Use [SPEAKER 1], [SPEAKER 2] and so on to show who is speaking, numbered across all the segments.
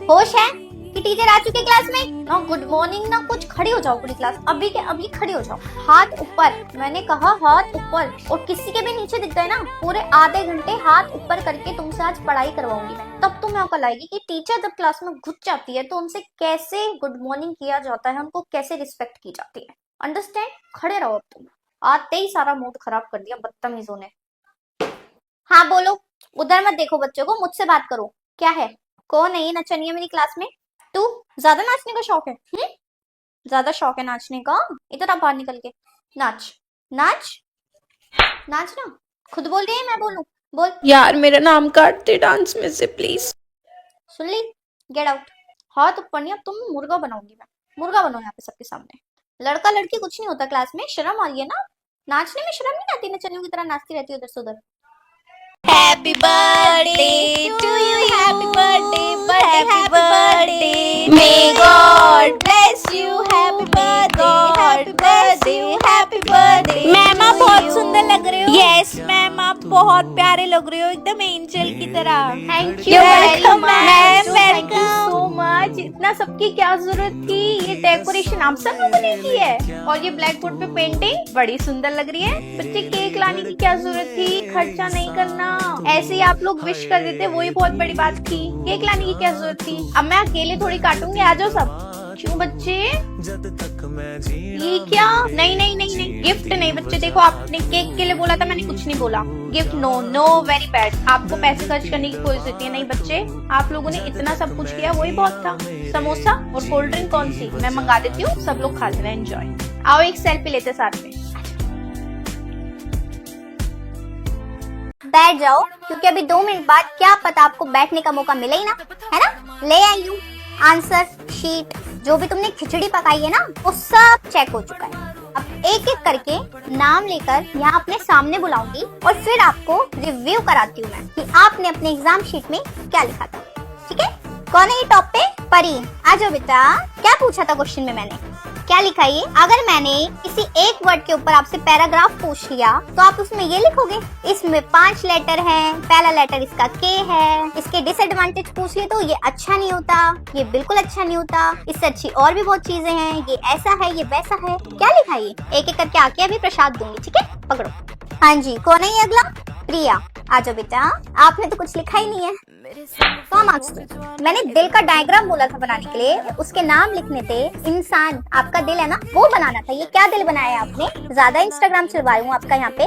[SPEAKER 1] होश है कि टीचर आ चुके क्लास में? ना गुड मॉर्निंग ना कुछ, खड़ी हो जाओ पूरी क्लास, अभी के अभी खड़ी हो जाओ, हाथ ऊपर, मैंने कहा हाथ ऊपर। और किसी के भी नीचे दिख गए ना, पूरे आधे घंटे हाथ ऊपर करके तुमसे आज पढ़ाई करवाऊंगी मैं। तब तुम्हें अकल आएगी कि टीचर जब क्लास में घुस जाती है तो उनसे कैसे गुड मॉर्निंग किया जाता है, उनको कैसे रिस्पेक्ट की जाती है। अंडरस्टैंड? खड़े रहो अब तुम, आते ही सारा मूड खराब कर दिया बदतमीजों ने। हाँ बोलो, उधर मत देखो बच्चों को, मुझसे बात करो। क्या है? कौन है ये नचनिया मेरी क्लास में? तू? ज्यादा नाचने का शौक है? ज्यादा शौक है नाचने का? इधर आ, बाहर निकल के नाच। नाच नाच ना, खुद बोल रही है मैं बोलूं? बोल।
[SPEAKER 2] यार मेरा नाम काट दे डांस में से प्लीज।
[SPEAKER 1] सुन ली? Get out. हाथ ऊपर नहीं, अब तुम मुर्गा बनाऊंगी मैं, मुर्गा बनो यहाँ पे सबके सामने। लड़का लड़की कुछ नहीं होता क्लास में, शर्म आ रही है ना? नाचने में शर्म नहीं आती? नचनियों की तरह नाचती रहती है उधर से उधर।
[SPEAKER 2] Happy birthday to you, happy birthday, happy birthday, may God bless you, happy birthday, happy birthday, happy birthday. Ma'am आप बहुत सुंदर लग रहे हो। यस मैम आप बहुत प्यारे लग रहे हो, एकदम एंजल की तरह।
[SPEAKER 1] Thank you very
[SPEAKER 2] welcome
[SPEAKER 1] much
[SPEAKER 2] ma'am,
[SPEAKER 1] thank you
[SPEAKER 2] welcome.
[SPEAKER 1] So much. इतना सबकी क्या जरूरत थी? ये डेकोरेशन आप सब लोगों ने की है, और ये ब्लैक बोर्ड पे पेंटिंग बड़ी सुंदर लग रही है। बच्चे केक लाने की क्या जरूरत थी? खर्चा नहीं करना, ऐसे ही आप लोग विश कर देते, वही बहुत बड़ी बात थी। केक लाने की क्या जरूरत थी? अब मैं अकेले थोड़ी काटूंगी, आ जाओ सब। क्यों बच्चे? ये क्या? नहीं नहीं नहीं नहीं, गिफ्ट नहीं बच्चे। देखो आपने केक के लिए बोला था, मैंने कुछ नहीं बोला। Gift no no, very bad. आपको पैसे खर्च करने की कोई जरूरत नहीं। बच्चे आप लोगों ने इतना सब कुछ किया, वही बहुत था। समोसा और कोल्ड ड्रिंक कौन सी? मैं मंगा देती हूँ, सब लोग खा लेना, एंजॉय। आओ एक सेल्फी लेते साथ में। बैठ जाओ, क्योंकि अभी 2 मिनट बाद क्या पता आपको बैठने का मौका मिले ही ना, है ना? ले आई हूँ आंसर शीट, जो भी तुमने खिचड़ी पकाई है ना, वो सब चेक हो चुका है। अब एक एक करके नाम लेकर यहाँ अपने सामने बुलाऊंगी और फिर आपको रिव्यू कराती हूँ मैं कि आपने अपने एग्जाम शीट में क्या लिखा था। ठीक है? कौन है ये टॉप पे? परी, आ जाओ बेटा। क्या पूछा था क्वेश्चन में मैंने? क्या लिखा ये? अगर मैंने किसी एक वर्ड के ऊपर आपसे पैराग्राफ पूछ लिया तो आप उसमें ये लिखोगे, इसमें 5 लेटर हैं, पहला लेटर इसका के है, इसके डिसएडवांटेज पूछ लिए तो ये अच्छा नहीं होता, ये बिल्कुल अच्छा नहीं होता, इससे अच्छी और भी बहुत चीजें हैं, ये ऐसा है, ये वैसा है। क्या लिखा ये? एक एक करके आके अभी प्रसाद दूंगी, ठीक है? पकड़ो। हाँ जी, कौन है ये अगला? प्रिया, आ जाओ बेटा। आपने तो कुछ लिखा ही नहीं है, तो मार्क्स दो। मैंने दिल का डायग्राम बोला था बनाने के लिए, उसके नाम लिखने थे। इंसान, आपका दिल है ना, वो बनाना था। ये क्या दिल बनाया है आपने? ज्यादा इंस्टाग्राम चलवाई हूँ आपका यहाँ पे।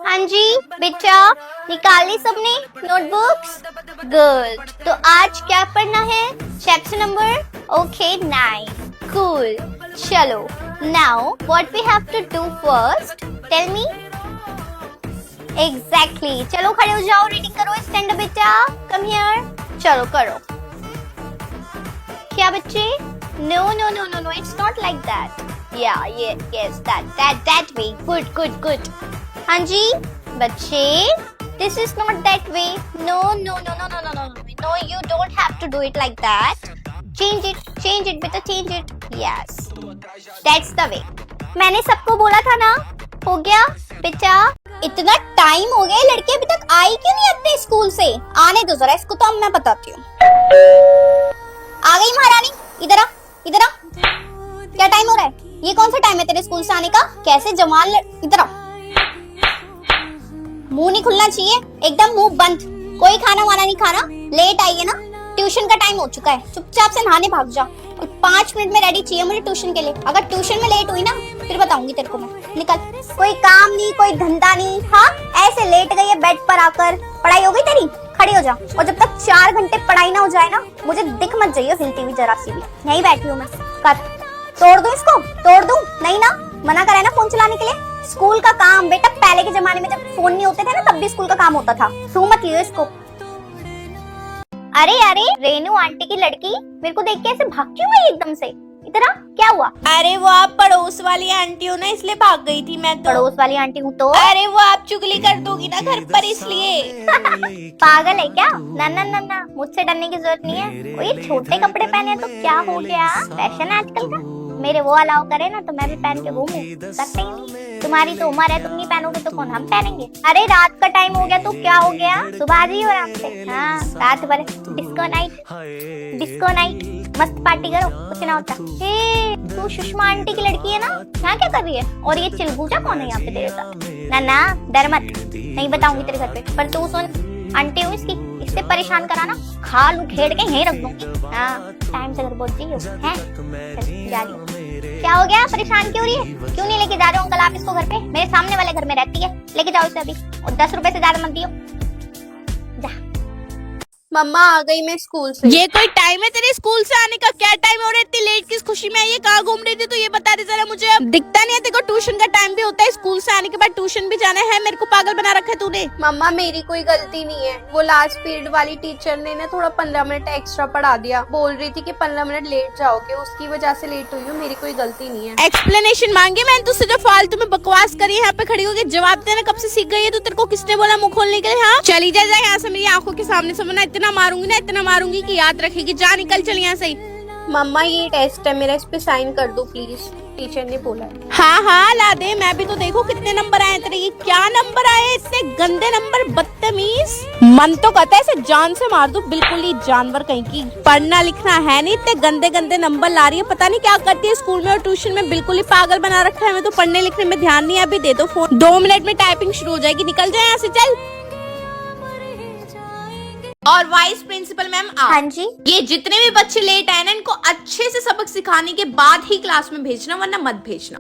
[SPEAKER 1] हाँ जी बेटा, निकाल ली सबने नोटबुक्स? गुड। तो आज क्या पढ़ना है? Chapter number okay 9। कूल। चलो, now what we have to do first, tell me. Exactly. चलो खड़े हो जाओ, रीडिंग करो। स्टैंड अप बेटा, कम हियर। चलो करो। क्या बच्चे? No no no no no, it's not like that. Yeah yes, that way. Good good good. हाँ जी बच्चे, this is not that way. No no no no no no no no, you don't have to do it like that. Change it बेटा, change it. Yes, that's the way. मैंने सबको बोला था ना। हो गया बेटा? इतना टाइम हो गया, लड़के अभी तक आई क्यों नहीं अपने स्कूल से? आने दो जरा इसको, तो अब मैं बताती हूँ। आ गई महारानी, इधर आ, इधर आ। क्या टाइम हो रहा है? ये कौन सा टाइम है तेरे स्कूल से आने का? कैसे जमाल, इधर आ। मुंह नहीं खुलना चाहिए, एकदम मुंह बंद। कोई खाना वाना नहीं खाना। लेट आई है ना, ट्यूशन का टाइम हो चुका है, चुपचाप से नहाने भाग जा। और 5 मिनट में रेडी चाहिए मुझे ट्यूशन के लिए। अगर ट्यूशन में लेट हुई ना, फिर बताऊंगी तेरे को मैं। निकल। कोई काम नहीं, कोई धंधा नहीं। हाँ, ऐसे लेट गई है बेड पर आकर। पढ़ाई हो गई तेरी? खड़ी हो जा। और जब तक 4 घंटे पढ़ाई ना हो जाए ना, मुझे दिख मत जाइए हिलती हुई जरा सी भी। यहीं बैठी हूँ मैं। कर। तोड़ दूं इसको? तोड़ दूं? नहीं ना, मना करा है ना फोन चलाने के लिए। स्कूल का काम बेटा, पहले के जमाने में जब फोन नहीं होते थे ना, तब भी स्कूल का काम होता था। छू मत लियो इसको। अरे अरे, रेनू आंटी की लड़की मेरे को देख के ऐसे भाग क्यों गई एकदम से? इतना क्या हुआ?
[SPEAKER 2] अरे वो आप पड़ोस वाली आंटी हो ना, इसलिए भाग गई थी मैं तो।
[SPEAKER 1] पड़ोस वाली आंटी हूँ तो?
[SPEAKER 2] अरे वो आप चुगली कर दोगी ना घर पर, इसलिए।
[SPEAKER 1] पागल है क्या? ना ना ना ना, मुझसे डरने की जरूरत नहीं है। कोई छोटे कपड़े पहने तो क्या हो गया? फैशन है आजकल का। मेरे वो अलाउ करे ना तो मैं भी पहन के घूमूं, सकते ही नहीं। तुम्हारी तो उम्र है, तुम नहीं पहनोगे तो कौन, हम पहनेंगे। अरे रात का टाइम हो गया तो क्या हो गया, सुबह आ जाइए आराम से। हाँ रात भर डिस्को नाइट मस्त पार्टी करो, कुछ ना होता। तू सुषमा आंटी की लड़की है ना, यहाँ क्या कर रही है? और ये चिलगूजा कौन है यहाँ पे तेरे साथ? ना डर मत, नहीं बताऊंगी तेरे घर पे। पर तू सुन, आंटी हूँ इसकी, इससे परेशान कराना, खाल उखेड़ के यहीं रख दूंगी। हाँ टाइम से घर पहुंच जाइयो हैं, जा रही हूँ। क्या हो गया, परेशान क्यों रही है? क्यों नहीं लेके जा रहे हो अंकल आप इसको घर पे? मेरे सामने वाले घर में रहती है, लेके जाओ इसे अभी, और 10 रुपए से ज्यादा मत दियो। जा।
[SPEAKER 2] मम्मा आ गई मैं स्कूल से। ये कोई टाइम है तेरे स्कूल से आने का? क्या टाइम हो रहा है? इतनी लेट किस खुशी में आई है? कहाँ घूम रही थी तो ये बता दे जरा मुझे। अब दिखता नहीं है तेरे को, ट्यूशन का टाइम भी होता है, स्कूल से आने के बाद ट्यूशन भी जाना है। मेरे को पागल बना रखा है तूने।
[SPEAKER 3] मम्मा मेरी कोई गलती नहीं है, वो लास्ट पीरियड वाली टीचर ने ना थोड़ा 15 मिनट एक्स्ट्रा पढ़ा दिया, बोल रही थी कि 15 मिनट लेट जाओगे, उसकी वजह से लेट हुई हूँ, मेरी कोई गलती नहीं है।
[SPEAKER 2] एक्सप्लेनेशन मांगे मैंने तुझसे, जो फालतू में बकवास करी है यहाँ पे खड़ी होकर जवाब देना कब से सीख गई है तू? तेरे को किसने बोला मुंह खोलने के लिए? हाँ चली जा यहाँ से, मेरी आंखों के सामने से, वरना इतना मारूंगी ना, इतना मारूंगी कि याद रखेगी। जा निकल चल यहाँ से।
[SPEAKER 3] मम्मा ये टेस्ट है मेरा, इस पे साइन कर दो प्लीज, टीचर ने बोला है।
[SPEAKER 2] हाँ ला दे, मैं भी तो देखो कितने नंबर आए तेरे। ये क्या नंबर आए, इतने गंदे नंबर, बदतमीज। मन तो कहता है इसे जान से मार दूं, बिल्कुल ही जानवर कहीं की। पढ़ना लिखना है नहीं, इतने गंदे गंदे नंबर ला रही है, पता नहीं क्या करती है स्कूल में और ट्यूशन में, बिल्कुल ही पागल बना रखा है। मैं तो पढ़ने लिखने में ध्यान नहीं है। अभी दे दो फोन, 2 मिनट में टाइपिंग शुरू हो जाएगी, निकल जाए यहाँ से चल। और वाइस प्रिंसिपल मैम आप,
[SPEAKER 1] हाँ जी।
[SPEAKER 2] ये जितने भी बच्चे लेट आए ना, इनको अच्छे से सबक सिखाने के बाद ही क्लास में भेजना, वरना मत भेजना।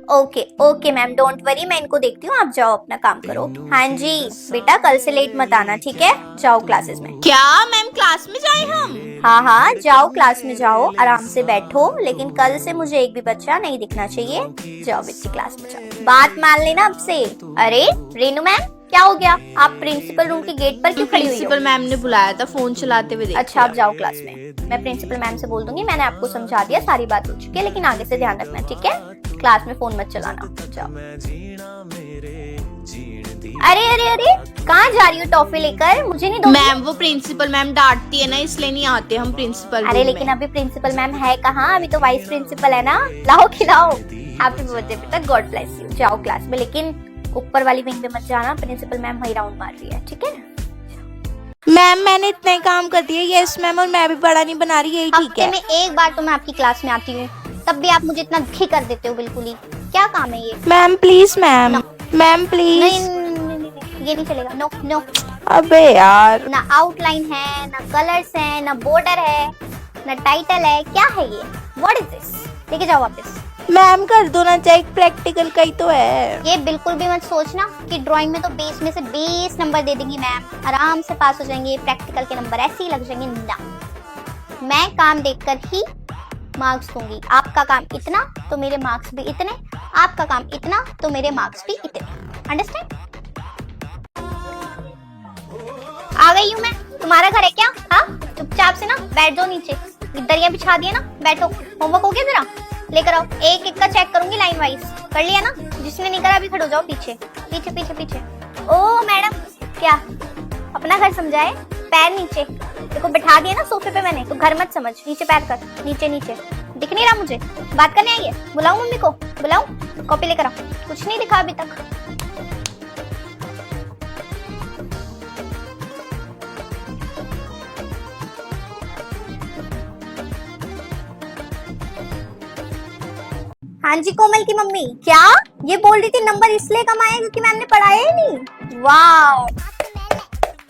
[SPEAKER 1] ओके मैम, डोंट वरी, मैं इनको देखती हूँ, आप जाओ अपना काम करो। हाँ जी बेटा, कल से लेट मत आना, ठीक है? जाओ क्लासेस में।
[SPEAKER 2] क्या मैम क्लास में जाए हम?
[SPEAKER 1] हाँ जाओ क्लास में जाओ, आराम से बैठो, लेकिन कल से मुझे एक भी बच्चा नहीं दिखना चाहिए। जाओ बच्ची क्लास में जाओ, बात मान लेना अब से। अरे रेनू मैम क्या हो गया, आप प्रिंसिपल रूम के गेट पर क्यों खड़ी हुई हो?
[SPEAKER 2] प्रिंसिपल मैम ने बुलाया था, फोन चलाते हुए।
[SPEAKER 1] अच्छा आप जाओ क्लास में, मैं प्रिंसिपल मैम से बोल दूंगी, मैंने आपको समझा दिया, सारी बात हो चुकी है, लेकिन आगे से ध्यान रखना, ठीक है? क्लास में फोन मत चलाना, जाओ। अरे कहाँ जा रही हो टॉफी लेकर? मुझे नहीं दोगी?
[SPEAKER 2] मैम वो प्रिंसिपल मैम डांटती है ना, इसलिए नहीं आते हम प्रिंसिपल।
[SPEAKER 1] अरे लेकिन अभी प्रिंसिपल मैम है कहाँ, अभी तो वाइस प्रिंसिपल है ना। लाओ खिलाओ। हैप्पी बर्थडे बेटा, गॉड ब्लेस यू। जाओ क्लास में, लेकिन ऊपर वाली विंग पे मत जाना, प्रिंसिपल मैम वही राउंड मार रही है, ठीक है?
[SPEAKER 2] मैम मैंने इतना ही काम कर दिया। यस मैम, और मैं भी बड़ा नहीं बना रही, यही ठीक है।
[SPEAKER 1] हफ्ते में एक बार तो मैं आपकी क्लास में आती हूँ, तब भी आप मुझे इतना दुखी कर देते हो, बिल्कुल ही। क्या काम है ये?
[SPEAKER 2] Ma'am please, ma'am please.
[SPEAKER 1] नहीं, ये नहीं चलेगा। नो।
[SPEAKER 2] अबे यार,
[SPEAKER 1] ना आउटलाइन है, ना कलर्स है, ना बॉर्डर है, ना टाइटल है, क्या है ये? What is this? लेके जाओ वापस।
[SPEAKER 2] मैम कर दो ना चेक, प्रैक्टिकल का ही तो है।
[SPEAKER 1] ये बिल्कुल भी मत सोचना कि ड्राइंग में तो 20 में से 20 नंबर दे देंगी मैम, आराम से पास हो जाएंगे। प्रैक्टिकल के नंबर ऐसे ही लग जाएंगे ना, मैं काम देखकर ही मार्क्स दूंगी। आपका काम इतना तो मेरे मार्क्स भी इतने, आपका काम इतना तो मेरे मार्क्स भी इतने। अंडरस्टैंड? आ गई हूँ मैं, तुम्हारा घर है क्या? हाँ चुपचाप से ना बैठ जाओ नीचे, दरिया बिछा दिया ना, बैठो। होमवर्क हो गया? जरा लेकर आओ, एक एक का चेक करूंगी लाइन वाइज। कर लिया ना? जिसने नहीं करा अभी खड़े हो जाओ पीछे। ओ मैडम, क्या अपना घर समझाए? पैर नीचे, देखो बैठा दिया ना सोफे पे मैंने, तो घर मत समझ, नीचे पैर कर, नीचे। दिख नहीं रहा मुझे? बात करने आई है? बुलाऊं मम्मी को? बुलाऊं? कॉपी लेकर आओ। कुछ नहीं दिखा अभी तक। हाँ जी कोमल की मम्मी, क्या ये बोल रही थी नंबर इसलिए कम आए क्योंकि मैम ने पढ़ाया ही नहीं? वाह,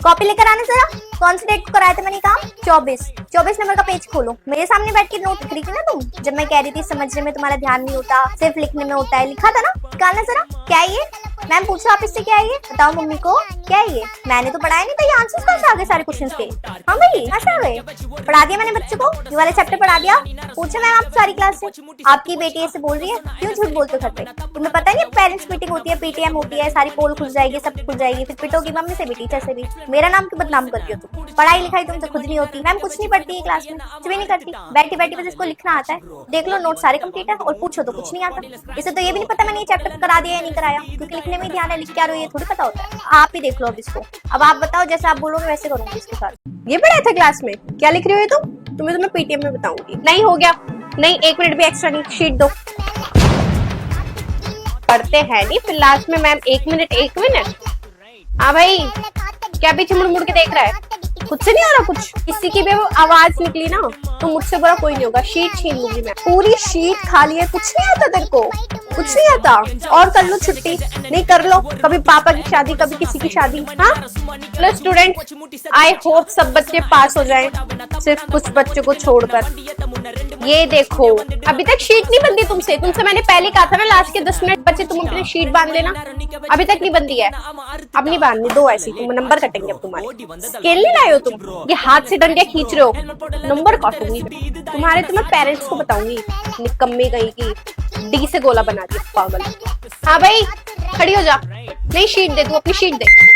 [SPEAKER 1] कॉपी लेकर आना जरा। कौन सी डेट को कराया था मैंने काम? 24 नंबर का पेज खोलो। मेरे सामने बैठ के नोट लिख रही थी ना तुम, जब मैं कह रही थी समझने में तुम्हारा ध्यान नहीं होता, सिर्फ लिखने में होता है। लिखा था ना? निकालना जरा। क्या है ये? मैम पूछो आप इससे, क्या है ये? बताओ मम्मी को, क्या है ये? मैंने तो पढ़ाया नहीं था, ये आंसर्स कहाँ से आ गए सारे क्वेश्चंस के? हाँ भाई कहाँ से आ गए? पढ़ा दिया मैंने बच्चों को, ये वाले चैप्टर पढ़ा दिया। पूछो मैम आप सारी क्लास से, आपकी बेटी ऐसे बोल रही है, क्यों झूठ बोलते हो घर पे? तुम्हें पता नहीं पेरेंट्स मीटिंग होती है, पीटीएम होती है, सारी पोल खुल जाएगी, सब खुल जाएगी, फिर पिटोगी मम्मी से भी, टीचर से भी। मेरा नाम क्यों बदनाम करती हो तुम? पढ़ाई लिखाई तुमसे खुद नहीं होती। मैम कुछ नहीं पढ़ती है क्लास में, कुछ भी नहीं करती, बैठी बैठी बस इसको लिखना आता है। देख लो नोट सारे कंप्लीट है, और पूछो तो कुछ नहीं आता। इसे तो ये भी नहीं पता मैंने ये चैप्टर करा दिया या नहीं कराया, क्योंकि लिखने में ही ध्यान है, लिख क्या रही है थोड़ी पता होता है। आप ही देख लो अब इसको। अब आप बताओ, जैसे आप बोलोगे वैसे करूंगी इसके साथ।
[SPEAKER 3] ये पढ़ाया था क्लास में? क्या लिख रही हो तुम? तुम्हें तो मैं पीटीएम में बताऊंगी। नहीं हो गया, नहीं 1 मिनट भी एक्स्ट्रा नहीं, शीट दो। पढ़ते हैं नहीं, फिर लास्ट में मैम 1 मिनट 1 मिनट। हाँ भाई, क्या पीछे मुड़ मुड़ के देख रहा है? खुद से नहीं आ रहा कुछ? किसी की भी वो आवाज निकली ना तो मुझसे बुरा कोई नहीं होगा, शीट छीन लूंगी मैं। पूरी शीट खा ली है, कुछ नहीं आता तेरे को? कुछ नहीं आता? और कर लो छुट्टी, नहीं कर लो, कभी पापा की शादी कभी किसी की शादी। हाँ चलो स्टूडेंट, आई होप सब बच्चे पास हो जाएं, सिर्फ कुछ बच्चों को छोड़कर। ये देखो, अभी तक शीट नहीं बंदी तुमसे मैंने पहले कहा था ना, लास्ट के 10 मिनट बच्चे तुम अपनी शीट बांध लेना, अभी तक नहीं बंदी है। अब नहीं बांधनी, दो ऐसी तुम नंबर कटेंगे अब तुम्हारे। स्केल नहीं लाए हो तुम, ये हाथ से डंडिया खींच रहे हो, नंबर काटूंगी तुम्हारे, तो मैं पेरेंट्स को बताऊंगी, निकम्मी कहीं की, डी से गोला बना दिया पागल। हाँ भाई खड़ी हो जा, नहीं शीट दे, तू अपनी शीट दे।